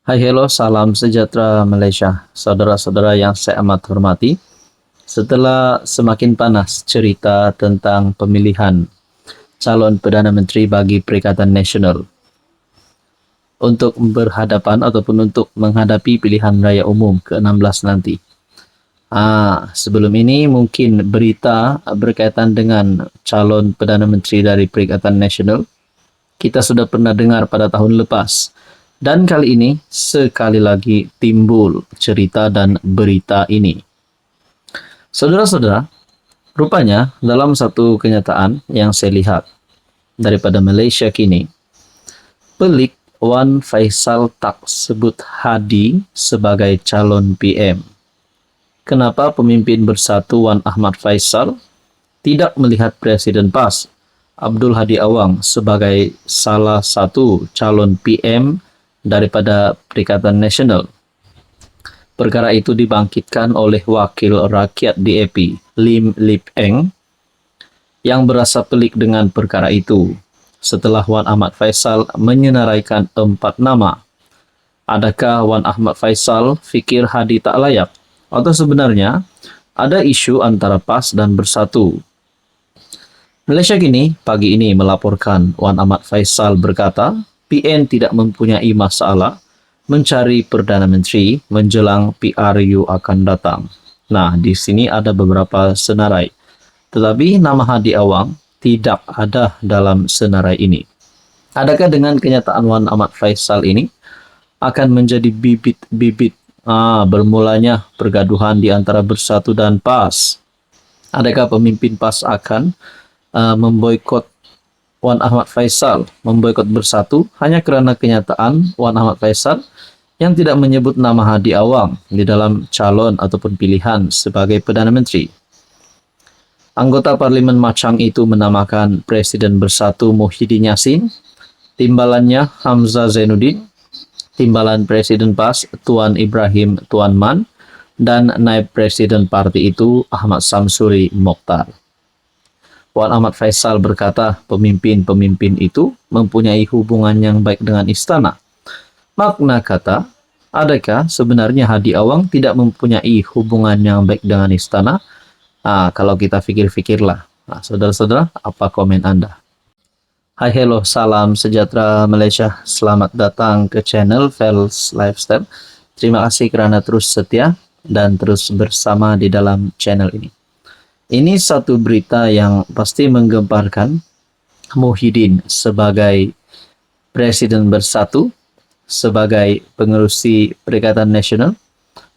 Hai hello, salam sejahtera Malaysia, saudara-saudara yang saya amat hormati. Setelah semakin panas cerita tentang pemilihan calon Perdana Menteri bagi Perikatan Nasional untuk berhadapan ataupun untuk menghadapi pilihan raya umum ke-16 nanti. Sebelum ini mungkin berita berkaitan dengan calon Perdana Menteri dari Perikatan Nasional kita sudah pernah dengar pada tahun lepas. Dan kali ini sekali lagi timbul cerita dan berita ini. Saudara-saudara, rupanya dalam satu kenyataan yang saya lihat daripada Malaysia kini, pelik Wan Faisal tak sebut Hadi sebagai calon PM. Kenapa pemimpin bersatu Wan Ahmad Faisal tidak melihat Presiden PAS Abdul Hadi Awang sebagai salah satu calon PM daripada Perikatan Nasional? Perkara itu dibangkitkan oleh Wakil Rakyat DAP, Lim Lip Eng, yang berasa pelik dengan perkara itu. Setelah Wan Ahmad Faisal menyenaraikan 4 nama. Adakah Wan Ahmad Faisal fikir Hadi tak layak? Atau sebenarnya ada isu antara PAS dan Bersatu? Malaysia kini pagi ini melaporkan Wan Ahmad Faisal berkata, PN tidak mempunyai masalah mencari Perdana Menteri menjelang PRU akan datang. Nah, di sini ada beberapa senarai. Tetapi nama Hadi Awang tidak ada dalam senarai ini. Adakah dengan kenyataan Wan Ahmad Faisal ini akan menjadi bibit-bibit bermulanya pergaduhan di antara Bersatu dan PAS? Adakah pemimpin PAS akan memboikot Wan Ahmad Faisal, memboikot Bersatu hanya kerana kenyataan Wan Ahmad Faisal yang tidak menyebut nama Hadi Awang di dalam calon ataupun pilihan sebagai Perdana Menteri? Anggota Parlimen Machang itu menamakan Presiden Bersatu Muhyiddin Yassin, timbalannya Hamzah Zainuddin, timbalan Presiden PAS Tuan Ibrahim Tuan Man, dan naib Presiden parti itu Ahmad Samsuri Mokhtar. Wan Ahmad Faisal berkata pemimpin-pemimpin itu mempunyai hubungan yang baik dengan istana. Makna kata, adakah sebenarnya Hadi Awang tidak mempunyai hubungan yang baik dengan istana? Kalau kita fikir-fikirlah. Saudara-saudara, apa komen Anda? Hai hello, salam sejahtera Malaysia. Selamat datang ke channel Fels Lifestyle. Terima kasih kerana terus setia dan terus bersama di dalam channel ini. Ini satu berita yang pasti menggemparkan Muhyiddin sebagai Presiden Bersatu, sebagai pengerusi Perikatan Nasional,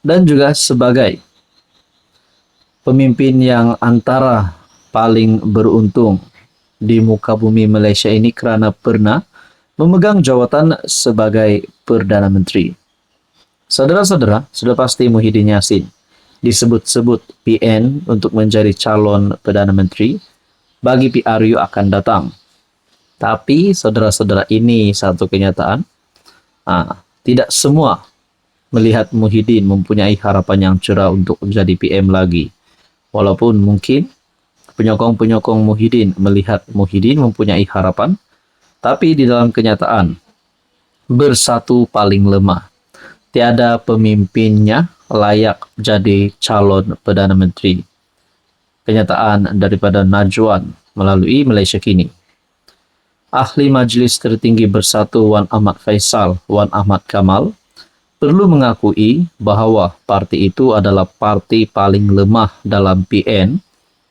dan juga sebagai pemimpin yang antara paling beruntung di muka bumi Malaysia ini kerana pernah memegang jawatan sebagai Perdana Menteri. Saudara-saudara, sudah pasti Muhyiddin Yassin disebut-sebut PN untuk menjadi calon Perdana Menteri bagi PRU akan datang. Tapi saudara-saudara, ini satu kenyataan. Tidak semua melihat Muhyiddin mempunyai harapan yang cerah untuk menjadi PM lagi. Walaupun mungkin penyokong-penyokong Muhyiddin melihat Muhyiddin mempunyai harapan, tapi di dalam kenyataan, Bersatu paling lemah. Tiada pemimpinnya layak jadi calon Perdana Menteri. Kenyataan daripada Najwan melalui Malaysia Kini. Ahli Majlis Tertinggi Bersatu Wan Ahmad Faisal, Wan Ahmad Kamal, perlu mengakui bahawa parti itu adalah parti paling lemah dalam PN,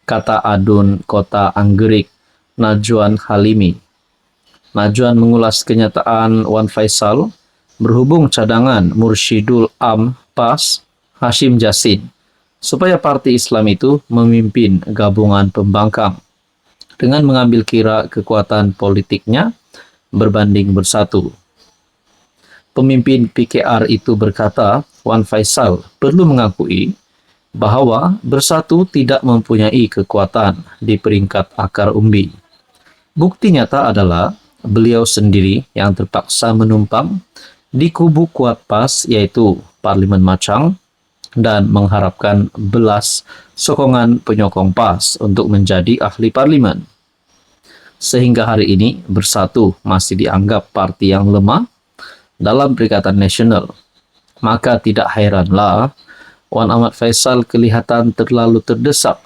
kata Adun Kota Anggerik, Najwan Halimi. Najwan mengulas kenyataan Wan Faisal berhubung cadangan Mursyidul Am PAS Hashim Jassin supaya parti Islam itu memimpin gabungan pembangkang dengan mengambil kira kekuatan politiknya berbanding Bersatu. Pemimpin PKR itu berkata Wan Faisal perlu mengakui bahawa Bersatu tidak mempunyai kekuatan di peringkat akar umbi. Bukti nyata adalah beliau sendiri yang terpaksa menumpang di kubu kuat PAS iaitu Parlimen Machang dan mengharapkan belas sokongan penyokong PAS untuk menjadi ahli parlimen. Sehingga hari ini Bersatu masih dianggap parti yang lemah dalam Perikatan Nasional. Maka tidak heranlah Wan Ahmad Faisal kelihatan terlalu terdesak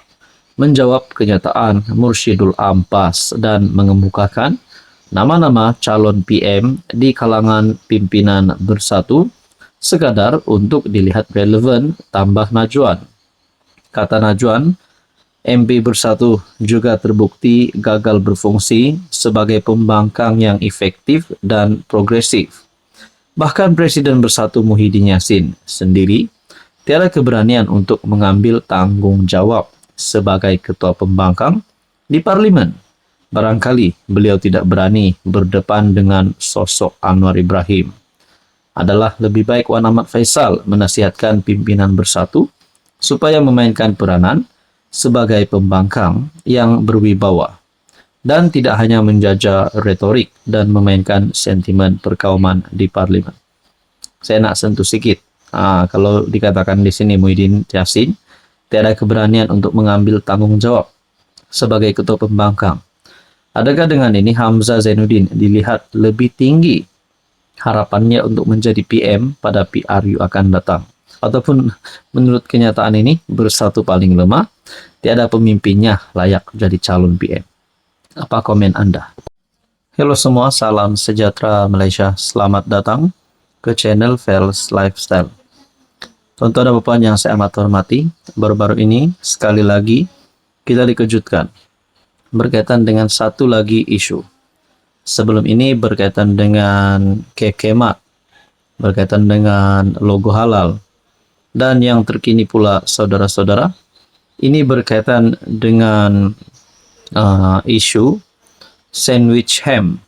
menjawab kenyataan Mursyidul Ampas dan mengemukakan nama-nama calon PM di kalangan pimpinan Bersatu sekadar untuk dilihat relevan tambah Najwan. Kata Najwan, MP Bersatu juga terbukti gagal berfungsi sebagai pembangkang yang efektif dan progresif. Bahkan Presiden Bersatu Muhyiddin Yassin sendiri tiada keberanian untuk mengambil tanggung jawab sebagai ketua pembangkang di parlimen. Barangkali beliau tidak berani berdepan dengan sosok Anwar Ibrahim. Adalah lebih baik Wan Ahmad Faisal menasihatkan pimpinan Bersatu supaya memainkan peranan sebagai pembangkang yang berwibawa dan tidak hanya menjajah retorik dan memainkan sentimen perkauman di parlimen. Saya nak sentuh sikit. Kalau dikatakan di sini Muhyiddin Yassin tiada keberanian untuk mengambil tanggung jawab sebagai ketua pembangkang. Adakah dengan ini Hamzah Zainuddin dilihat lebih tinggi harapannya untuk menjadi PM pada PRU akan datang? Ataupun menurut kenyataan ini Bersatu paling lemah, tiada pemimpinnya layak jadi calon PM? Apa komen Anda? Halo semua, salam sejahtera Malaysia. Selamat datang ke channel Fels Lifestyle. Tuan-tuan dan puan yang saya amat hormati, baru-baru ini sekali lagi kita dikejutkan berkaitan dengan satu lagi isu. Sebelum ini berkaitan dengan kekemat, berkaitan dengan logo halal, dan yang terkini pula saudara-saudara, ini berkaitan dengan isu sandwich ham.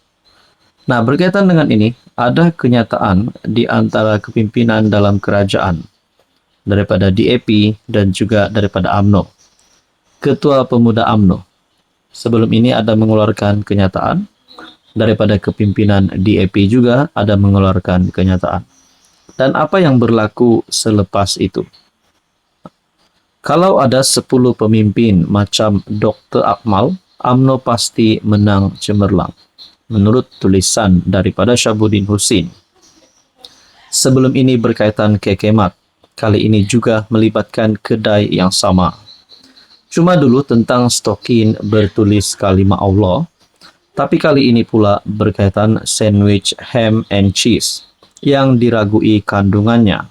Nah, berkaitan dengan ini, ada kenyataan di antara kepimpinan dalam kerajaan daripada DAP dan juga daripada UMNO. Ketua Pemuda UMNO sebelum ini ada mengeluarkan kenyataan, daripada kepimpinan DAP juga ada mengeluarkan kenyataan. Dan apa yang berlaku selepas itu? Kalau ada 10 pemimpin macam Dr. Akmal, UMNO pasti menang cemerlang, menurut tulisan daripada Syabuddin Husin. Sebelum ini berkaitan kekemat, kali ini juga melibatkan kedai yang sama. Cuma dulu tentang stokin bertulis kalimat Allah, tapi kali ini pula berkaitan sandwich ham and cheese yang diragui kandungannya.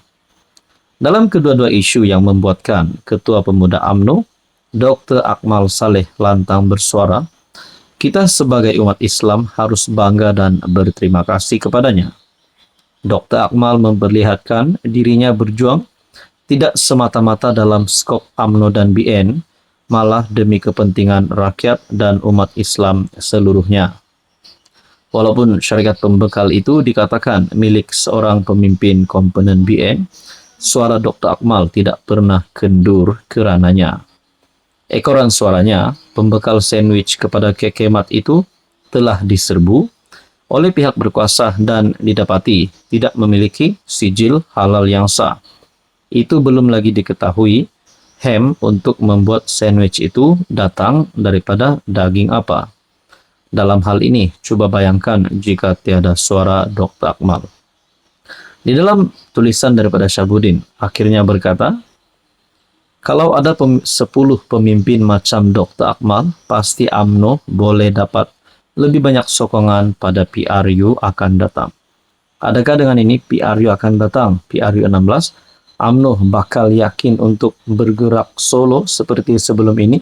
Dalam kedua-dua isu yang membuatkan Ketua Pemuda UMNO, Dr. Akmal Saleh lantang bersuara, kita sebagai umat Islam harus bangga dan berterima kasih kepadanya. Dr. Akmal memperlihatkan dirinya berjuang tidak semata-mata dalam skop UMNO dan BN, malah demi kepentingan rakyat dan umat Islam seluruhnya. Walaupun syarikat pembekal itu dikatakan milik seorang pemimpin komponen BN, suara Dr. Akmal tidak pernah kendur kerananya. Ekoran suaranya, pembekal sandwich kepada kekemat itu telah diserbu oleh pihak berkuasa dan didapati tidak memiliki sijil halal yang sah. Itu belum lagi diketahui ham untuk membuat sandwich itu datang daripada daging apa. Dalam hal ini, coba bayangkan jika tiada suara Dr. Akmal. Di dalam tulisan daripada Syabuddin, akhirnya berkata, kalau ada 10 pemimpin macam Dr. Akmal, pasti UMNO boleh dapat lebih banyak sokongan pada PRU akan datang. Adakah dengan ini PRU akan datang? PRU 16, UMNO bakal yakin untuk bergerak solo seperti sebelum ini,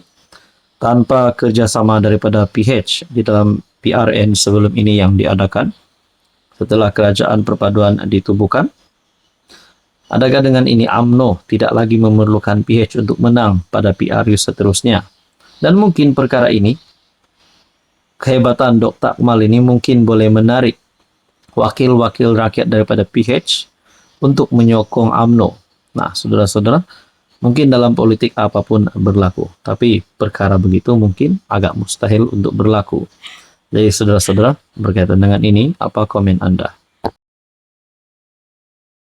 tanpa kerjasama daripada PH di dalam PRN sebelum ini yang diadakan, setelah kerajaan perpaduan ditubuhkan. Adakah dengan ini UMNO tidak lagi memerlukan PH untuk menang pada PRU seterusnya? Dan mungkin perkara ini, kehebatan Dr. Akmal ini mungkin boleh menarik wakil-wakil rakyat daripada PH untuk menyokong UMNO. Nah, saudara-saudara, mungkin dalam politik apapun berlaku, tapi perkara begitu mungkin agak mustahil untuk berlaku. Jadi saudara-saudara, berkaitan dengan ini, apa komen Anda?